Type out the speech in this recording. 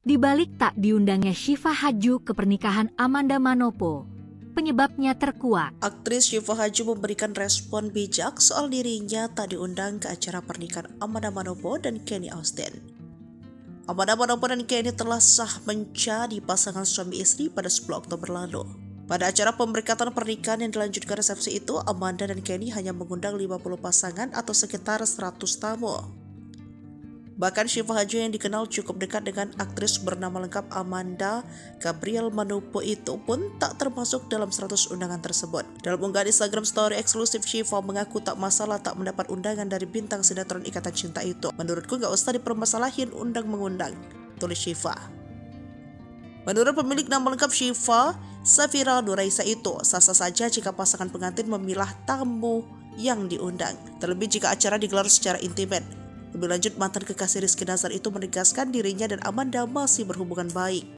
Di balik tak diundangnya Syifa Haju ke pernikahan Amanda Manopo, penyebabnya terkuak. Aktris Syifa Haju memberikan respon bijak soal dirinya tak diundang ke acara pernikahan Amanda Manopo dan Kenny Austin. Amanda Manopo dan Kenny telah sah menjadi pasangan suami istri pada 10 Oktober lalu. Pada acara pemberkatan pernikahan yang dilanjutkan resepsi itu, Amanda dan Kenny hanya mengundang 50 pasangan atau sekitar 100 tamu. Bahkan Syifa Haju yang dikenal cukup dekat dengan aktris bernama lengkap Amanda Gabriel Manopo itu pun tak termasuk dalam 100 undangan tersebut. Dalam unggahan Instagram story eksklusif, Syifa mengaku tak masalah tak mendapat undangan dari bintang sinetron Ikatan Cinta itu. Menurutku gak usah dipermasalahin undang-mengundang, tulis Syifa. Menurut pemilik nama lengkap Syifa, Safira Nuraisa itu sah-sah saja jika pasangan pengantin memilah tamu yang diundang, terlebih jika acara digelar secara intimate. Lebih lanjut, mantan kekasih Rizky Nazar itu menegaskan dirinya dan Amanda masih berhubungan baik.